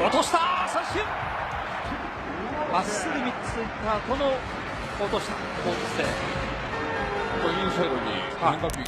落とした三振まっすぐ3ついった後の落としたボールですね。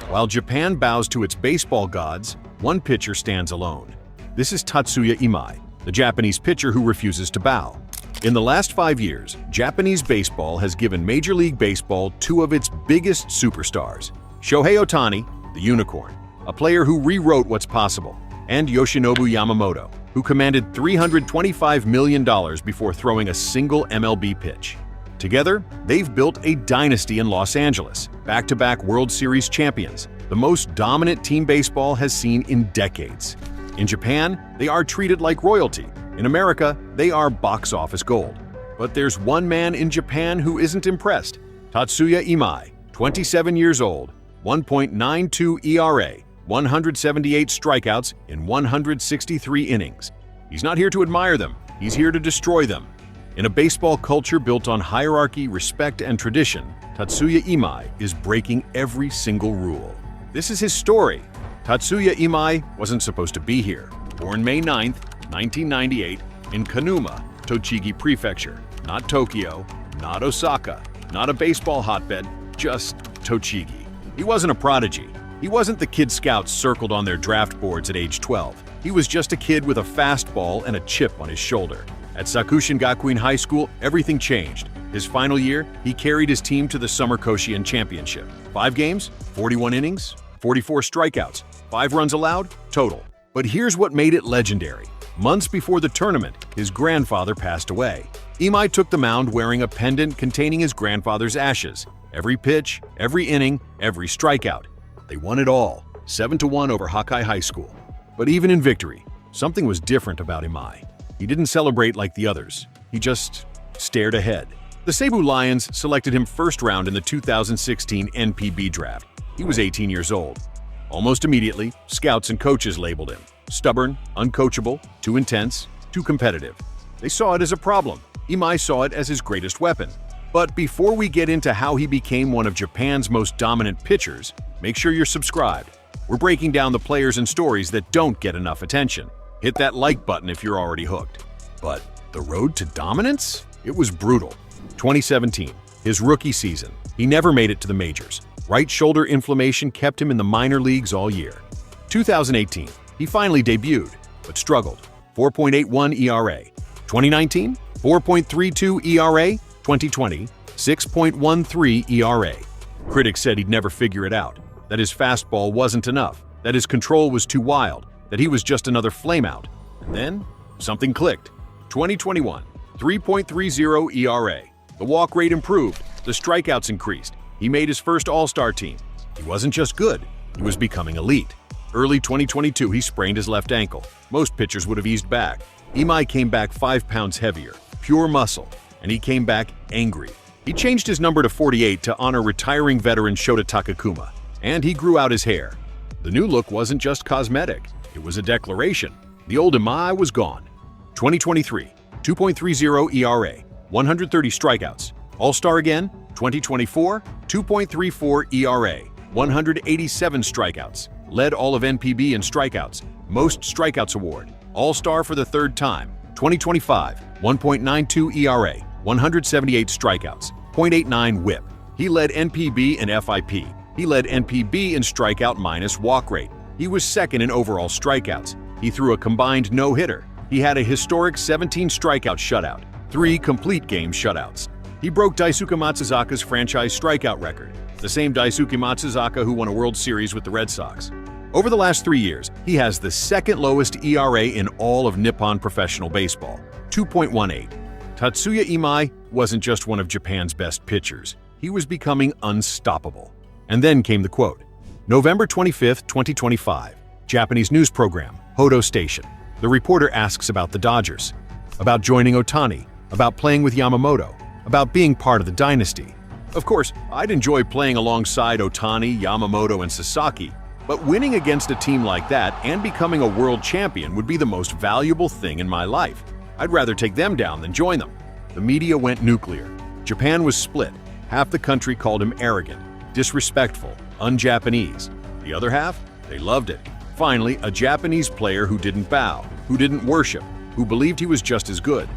While Japan bows to its baseball gods, one pitcher stands alone. This is Tatsuya Imai, the Japanese pitcher who refuses to bow. In the last 5 years, Japanese baseball has given Major League Baseball two of its biggest superstars: Shohei Ohtani, the unicorn, a player who rewrote what's possible, and Yoshinobu Yamamoto, who commanded $325 million before throwing a single MLB pitch. Together, they've built a dynasty in Los Angeles, back-to-back World Series champions, the most dominant team baseball has seen in decades. In Japan, they are treated like royalty. In America, they are box office gold. But there's one man in Japan who isn't impressed: Tatsuya Imai, 27 years old, 1.92 ERA, 178 strikeouts in 163 innings. He's not here to admire them, he's here to destroy them. In a baseball culture built on hierarchy, respect, and tradition, Tatsuya Imai is breaking every single rule. This is his story. Tatsuya Imai wasn't supposed to be here. Born May 9, 1998, in Kanuma, Tochigi Prefecture. Not Tokyo, not Osaka, not a baseball hotbed, just Tochigi. He wasn't a prodigy. He wasn't the Kid Scouts circled on their draft boards at age 12. He was just a kid with a fastball and a chip on his shoulder. At Sakushin Gakuin High School, everything changed. His final year, he carried his team to the Summer Koshien Championship. 5 games, 41 innings, 44 strikeouts, 5 runs allowed, total. But here's what made it legendary. Months before the tournament, his grandfather passed away. Imai took the mound wearing a pendant containing his grandfather's ashes. Every pitch, every inning, every strikeout. They won it all, 7-1 over Hakai High School. But even in victory, something was different about Imai. He didn't celebrate like the others. He just stared ahead. The Seibu Lions selected him first round in the 2016 NPB draft. He was 18 years old. Almost immediately, scouts and coaches labeled him stubborn, uncoachable, too intense, too competitive. They saw it as a problem. Imai saw it as his greatest weapon. But before we get into how he became one of Japan's most dominant pitchers, make sure you're subscribed. We're breaking down the players and stories that don't get enough attention. Hit that like button if you're already hooked. But the road to dominance? It was brutal. 2017, his rookie season. He never made it to the majors. Right shoulder inflammation kept him in the minor leagues all year. 2018, he finally debuted, but struggled. 4.81 ERA. 2019, 4.32 ERA. 2020, 6.13 ERA. Critics said he'd never figure it out, that his fastball wasn't enough, that his control was too wild, that he was just another flameout. And then, something clicked. 2021, 3.30 ERA. The walk rate improved, the strikeouts increased. He made his first All-Star team. He wasn't just good, he was becoming elite. Early 2022, he sprained his left ankle. Most pitchers would have eased back. Imai came back 5 pounds heavier, pure muscle, and he came back angry. He changed his number to 48 to honor retiring veteran Shota Takakuma, and he grew out his hair. The new look wasn't just cosmetic, it was a declaration. The old Imai was gone. 2023, 2.30 ERA, 130 strikeouts. All-Star again, 2024, 2.34 ERA, 187 strikeouts. Led all of NPB in strikeouts, most strikeouts award. All-Star for the 3rd time. 2025, 1.92 ERA, 178 strikeouts, 0.89 WHIP. He led NPB in FIP. He led NPB in strikeout minus walk rate. He was second in overall strikeouts. He threw a combined no-hitter. He had a historic 17 strikeout shutout, 3 complete game shutouts. He broke Daisuke Matsuzaka's franchise strikeout record, the same Daisuke Matsuzaka who won a World Series with the Red Sox. Over the last 3 years, he has the 2nd lowest ERA in all of Nippon professional baseball, 2.18. Tatsuya Imai wasn't just one of Japan's best pitchers. He was becoming unstoppable. And then came the quote. November 25, 2025, Japanese news program, Hodo Station. The reporter asks about the Dodgers, about joining Ohtani, about playing with Yamamoto, about being part of the dynasty. Of course, I'd enjoy playing alongside Ohtani, Yamamoto, and Sasaki, but winning against a team like that and becoming a world champion would be the most valuable thing in my life. I'd rather take them down than join them. The media went nuclear. Japan was split. Half the country called him arrogant, disrespectful, un-Japanese. The other half, they loved it. Finally, a Japanese player who didn't bow, who didn't worship, who believed he was just as good.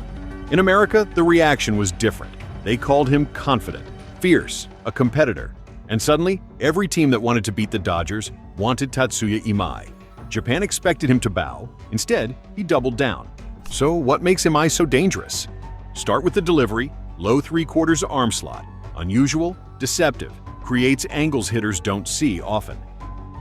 In America, the reaction was different. They called him confident, fierce, a competitor. And suddenly, every team that wanted to beat the Dodgers wanted Tatsuya Imai. Japan expected him to bow. Instead, he doubled down. So what makes Imai so dangerous? Start with the delivery, low three-quarters arm slot. Unusual, deceptive, creates angles hitters don't see often.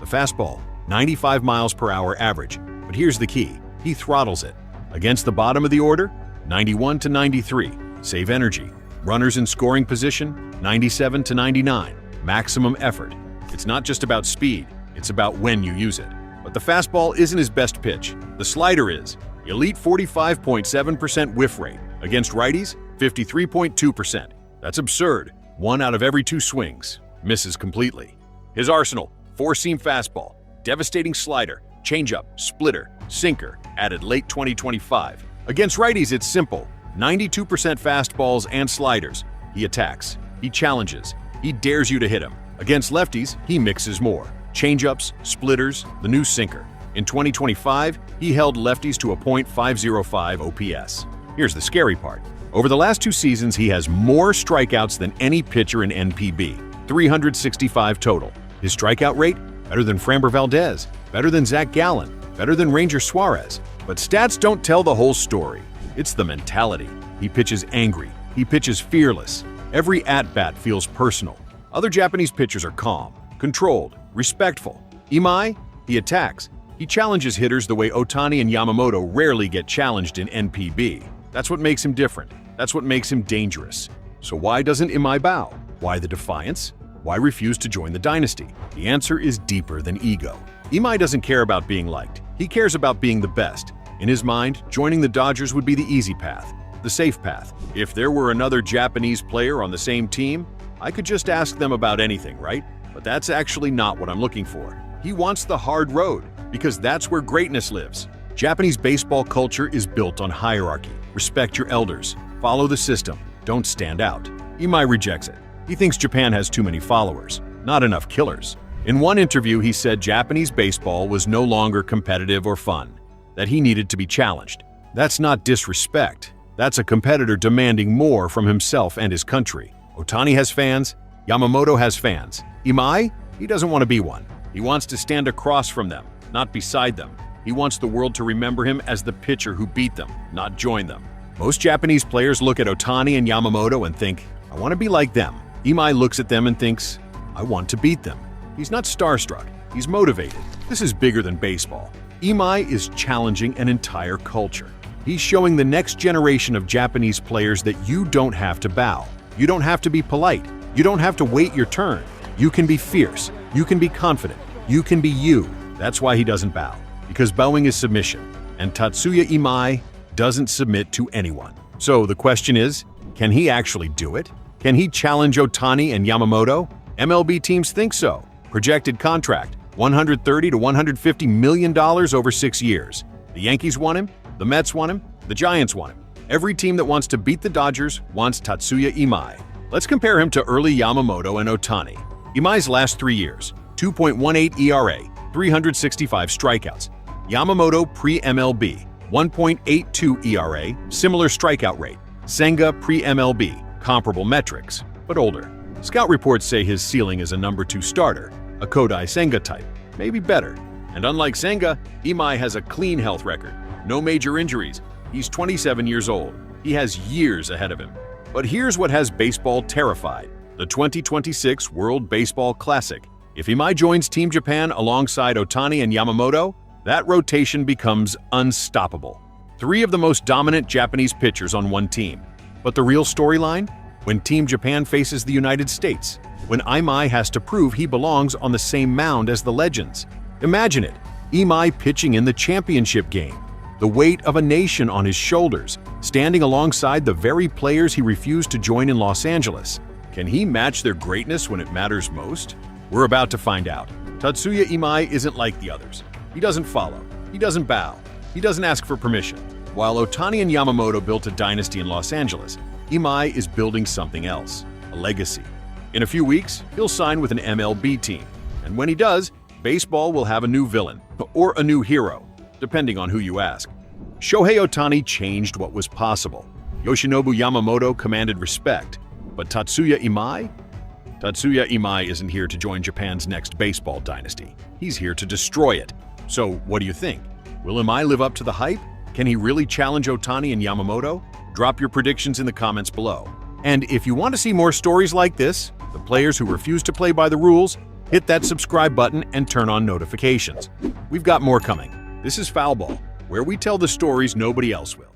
The fastball, 95 miles per hour average. But here's the key, he throttles it. Against the bottom of the order, 91 to 93. Save energy. Runners in scoring position, 97 to 99. Maximum effort. It's not just about speed, it's about when you use it. But the fastball isn't his best pitch. The slider is. Elite 45.7% whiff rate. Against righties, 53.2%. That's absurd. 1 out of every 2 swings. Misses completely. His arsenal, 4-seam fastball, devastating slider, changeup, splitter, sinker, added late 2025. Against righties, it's simple. 92% fastballs and sliders. He attacks. He challenges. He dares you to hit him. Against lefties, he mixes more. Changeups, splitters, the new sinker. In 2025, he held lefties to a .505 OPS. Here's the scary part. Over the last 2 seasons, he has more strikeouts than any pitcher in NPB. 365 total. His strikeout rate? Better than Framber Valdez. Better than Zach Gallen. Better than Ranger Suarez. But stats don't tell the whole story. It's the mentality. He pitches angry. He pitches fearless. Every at-bat feels personal. Other Japanese pitchers are calm, controlled, respectful. Imai? He attacks. He challenges hitters the way Ohtani and Yamamoto rarely get challenged in NPB. That's what makes him different. That's what makes him dangerous. So why doesn't Imai bow? Why the defiance? Why refuse to join the dynasty? The answer is deeper than ego. Imai doesn't care about being liked. He cares about being the best. In his mind, joining the Dodgers would be the easy path, the safe path. If there were another Japanese player on the same team, I could just ask them about anything, right? But that's actually not what I'm looking for. He wants the hard road, because that's where greatness lives. Japanese baseball culture is built on hierarchy. Respect your elders. Follow the system. Don't stand out. Imai rejects it. He thinks Japan has too many followers, not enough killers. In one interview, he said Japanese baseball was no longer competitive or fun, that he needed to be challenged. That's not disrespect. That's a competitor demanding more from himself and his country. Ohtani has fans. Yamamoto has fans. Imai? He doesn't want to be one. He wants to stand across from them, not beside them. He wants the world to remember him as the pitcher who beat them, not join them. Most Japanese players look at Ohtani and Yamamoto and think, I want to be like them. Imai looks at them and thinks, I want to beat them. He's not starstruck. He's motivated. This is bigger than baseball. Imai is challenging an entire culture. He's showing the next generation of Japanese players that you don't have to bow. You don't have to be polite. You don't have to wait your turn. You can be fierce. You can be confident. You can be you. That's why he doesn't bow. Because bowing is submission. And Tatsuya Imai doesn't submit to anyone. So the question is, can he actually do it? Can he challenge Ohtani and Yamamoto? MLB teams think so. Projected contract, $130 to $150 million over 6 years. The Yankees want him. The Mets want him. The Giants want him. Every team that wants to beat the Dodgers wants Tatsuya Imai. Let's compare him to early Yamamoto and Ohtani. Imai's last 3 years, 2.18 ERA, 365 strikeouts. Yamamoto pre-MLB, 1.82 ERA, similar strikeout rate. Senga pre-MLB, comparable metrics, but older. Scout reports say his ceiling is a number 2 starter, a Kodai Senga type, maybe better. And unlike Senga, Imai has a clean health record. No major injuries. He's 27 years old. He has years ahead of him. But here's what has baseball terrified. The 2026 World Baseball Classic. If Imai joins Team Japan alongside Ohtani and Yamamoto, that rotation becomes unstoppable. 3 of the most dominant Japanese pitchers on one team. But the real storyline? When Team Japan faces the United States. When Imai has to prove he belongs on the same mound as the legends. Imagine it. Imai pitching in the championship game. The weight of a nation on his shoulders, standing alongside the very players he refused to join in Los Angeles. Can he match their greatness when it matters most? We're about to find out. Tatsuya Imai isn't like the others. He doesn't follow. He doesn't bow. He doesn't ask for permission. While Ohtani and Yamamoto built a dynasty in Los Angeles, Imai is building something else, a legacy. In a few weeks, he'll sign with an MLB team. And when he does, baseball will have a new villain, or a new hero, depending on who you ask. Shohei Ohtani changed what was possible. Yoshinobu Yamamoto commanded respect. But Tatsuya Imai? Tatsuya Imai isn't here to join Japan's next baseball dynasty. He's here to destroy it. So, what do you think? Will Imai live up to the hype? Can he really challenge Ohtani and Yamamoto? Drop your predictions in the comments below. And if you want to see more stories like this, the players who refuse to play by the rules, hit that subscribe button and turn on notifications. We've got more coming. This is Foul Ball, where we tell the stories nobody else will.